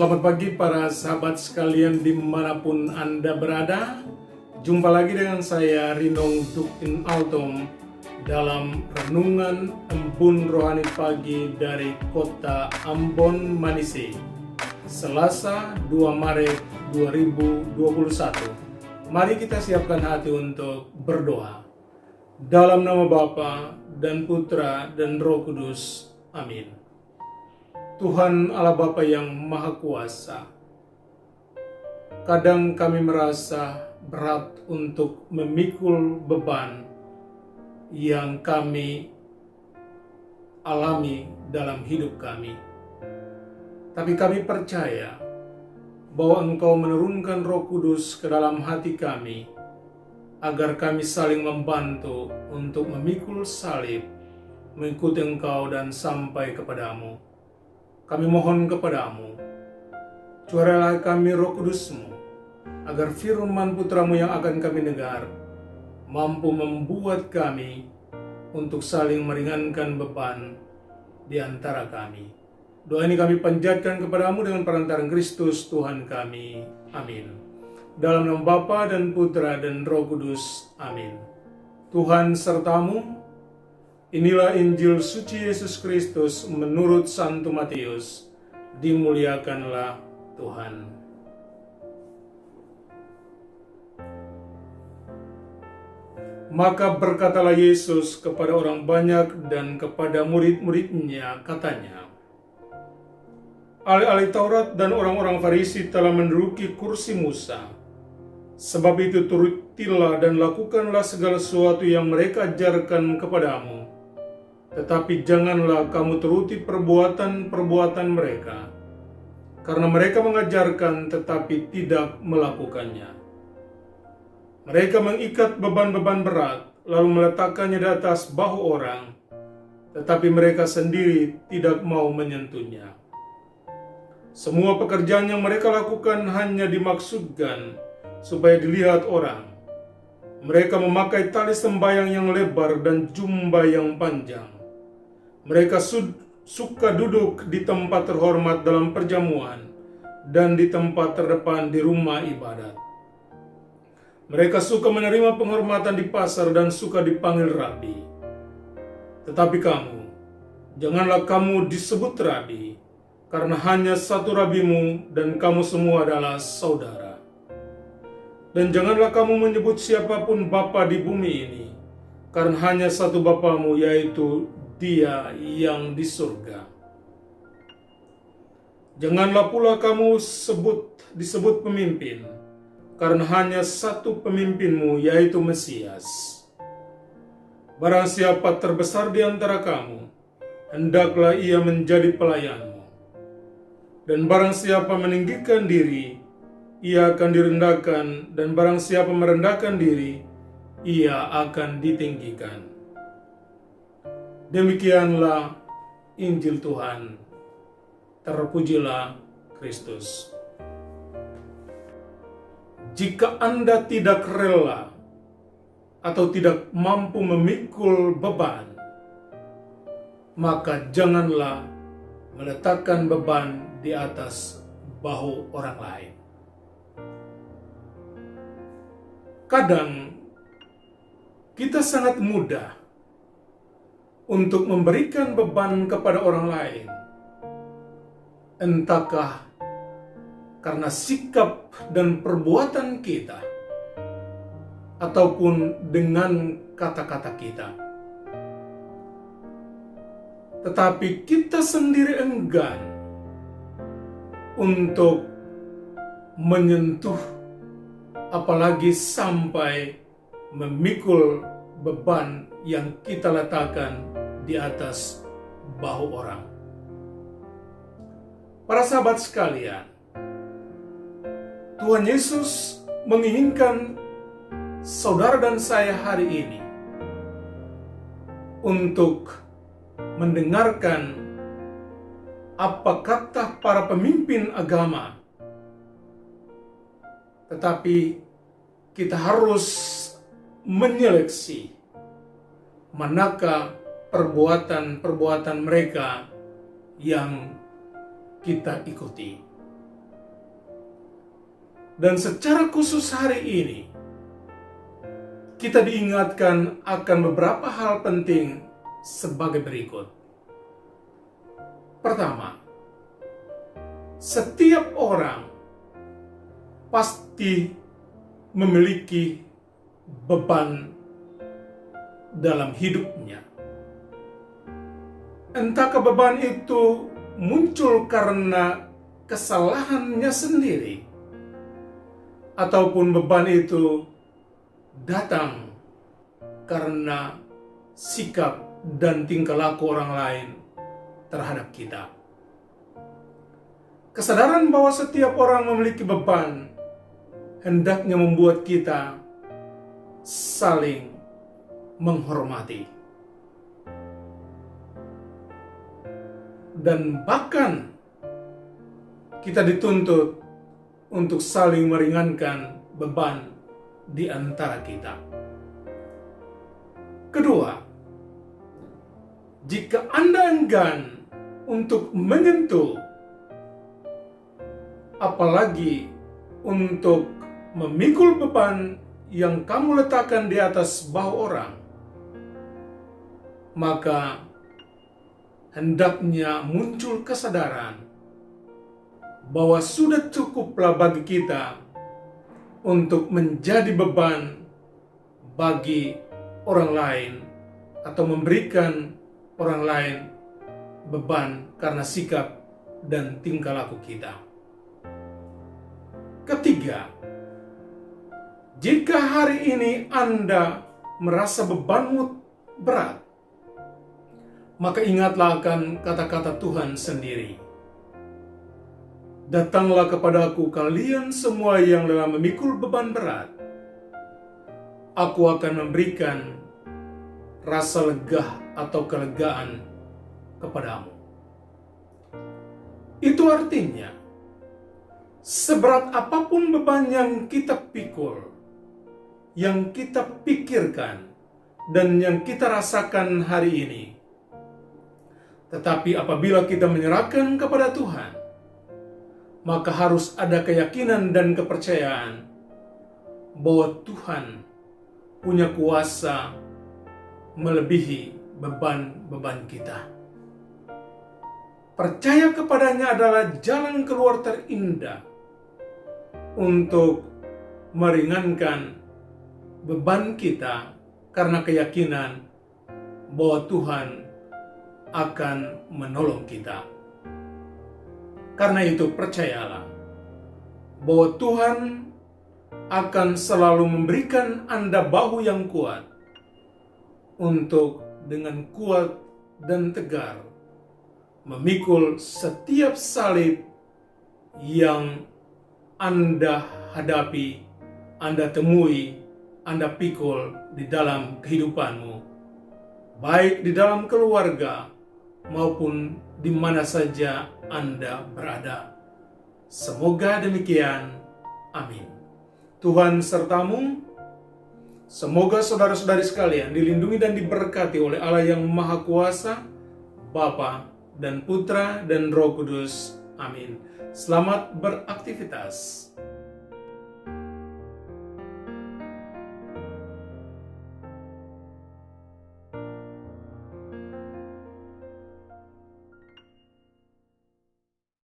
Selamat pagi para sahabat sekalian dimanapun Anda berada. Jumpa lagi dengan saya Rinong Dukin Altom dalam Renungan Embun Rohani Pagi dari Kota Ambon Manise, Selasa 2 Maret 2021. Mari kita siapkan hati untuk berdoa. Dalam nama Bapa dan Putra dan Roh Kudus. Amin. Tuhan Allah Bapa yang Maha Kuasa, kadang kami merasa berat untuk memikul beban yang kami alami dalam hidup kami. Tapi kami percaya bahwa Engkau menurunkan Roh Kudus ke dalam hati kami, agar kami saling membantu untuk memikul salib, mengikuti Engkau dan sampai kepadamu. Kami mohon kepadamu, curahlah kami Roh Kudus-Mu, agar firman Putra-Mu yang akan kami dengar mampu membuat kami untuk saling meringankan beban di antara kami. Doa ini kami panjatkan kepadamu dengan perantaran Kristus Tuhan kami. Amin. Dalam nama Bapa dan Putra dan Roh Kudus. Amin. Tuhan sertamu. Inilah Injil suci Yesus Kristus menurut Santo Matius. Dimuliakanlah Tuhan. Maka berkatalah Yesus kepada orang banyak dan kepada murid-muridnya, katanya, ahli-ahli Taurat dan orang-orang Farisi telah menduduki kursi Musa. Sebab itu turutilah dan lakukanlah segala sesuatu yang mereka ajarkan kepadamu. Tetapi janganlah kamu turuti perbuatan-perbuatan mereka, karena mereka mengajarkan tetapi tidak melakukannya. Mereka mengikat beban-beban berat, lalu meletakkannya di atas bahu orang, tetapi mereka sendiri tidak mau menyentuhnya. Semua pekerjaan yang mereka lakukan hanya dimaksudkan supaya dilihat orang. Mereka memakai tali sembahyang yang lebar dan jubah yang panjang. Mereka suka duduk di tempat terhormat dalam perjamuan dan di tempat terdepan di rumah ibadat. Mereka suka menerima penghormatan di pasar dan suka dipanggil rabi. Tetapi kamu, janganlah kamu disebut rabi, karena hanya satu rabimu dan kamu semua adalah saudara. Dan janganlah kamu menyebut siapapun bapa di bumi ini, karena hanya satu Bapamu, yaitu Dia yang di surga. Janganlah pula kamu disebut pemimpin, karena hanya satu pemimpinmu, yaitu Mesias. Barang siapa terbesar di antara kamu, hendaklah ia menjadi pelayanmu. Dan barang siapa meninggikan diri, ia akan direndahkan, dan barang siapa merendahkan diri, ia akan ditinggikan. Demikianlah Injil Tuhan. Terpujilah Kristus. Jika Anda tidak rela atau tidak mampu memikul beban, maka janganlah meletakkan beban di atas bahu orang lain. Kadang kita sangat mudah untuk memberikan beban kepada orang lain, entahkah karena sikap dan perbuatan kita, ataupun dengan kata-kata kita. Tetapi kita sendiri enggan untuk menyentuh, apalagi sampai memikul beban yang kita letakkan di atas bahu orang. Para sahabat sekalian, Tuhan Yesus menginginkan saudara dan saya hari ini untuk mendengarkan apa kata para pemimpin agama. Tetapi kita harus menyeleksi manakah perbuatan-perbuatan mereka yang kita ikuti. Dan secara khusus hari ini, kita diingatkan akan beberapa hal penting sebagai berikut. Pertama, setiap orang pasti memiliki beban dalam hidupnya. Entahkah beban itu muncul karena kesalahannya sendiri, ataupun beban itu datang karena sikap dan tingkah laku orang lain terhadap kita. Kesadaran bahwa setiap orang memiliki beban hendaknya membuat kita saling menghormati. Dan bahkan kita dituntut untuk saling meringankan beban di antara kita. Kedua, jika Anda enggan untuk menyentuh, apalagi untuk memikul beban yang kamu letakkan di atas bahu orang, maka hendaknya muncul kesadaran bahwa sudah cukuplah bagi kita untuk menjadi beban bagi orang lain atau memberikan orang lain beban karena sikap dan tingkah laku kita. Ketiga, jika hari ini Anda merasa bebanmu berat, maka ingatlah akan kata-kata Tuhan sendiri. Datanglah kepadaku kalian semua yang lelah memikul beban berat. Aku akan memberikan rasa lega atau kelegaan kepadamu. Itu artinya, seberat apapun beban yang kita pikul, yang kita pikirkan, dan yang kita rasakan hari ini, tetapi apabila kita menyerahkan kepada Tuhan, maka harus ada keyakinan dan kepercayaan bahwa Tuhan punya kuasa melebihi beban-beban kita. Percaya kepadanya adalah jalan keluar terindah untuk meringankan beban kita karena keyakinan bahwa Tuhan akan menolong kita. Karena itu percayalah bahwa Tuhan akan selalu memberikan Anda bahu yang kuat untuk dengan kuat dan tegar memikul setiap salib yang Anda hadapi, Anda temui, Anda pikul di dalam kehidupanmu, baik di dalam keluarga maupun di mana saja Anda berada. Semoga demikian. Amin. Tuhan sertamu. Semoga saudara-saudari sekalian dilindungi dan diberkati oleh Allah yang Maha Kuasa, Bapa dan Putra dan Roh Kudus. Amin. Selamat beraktivitas.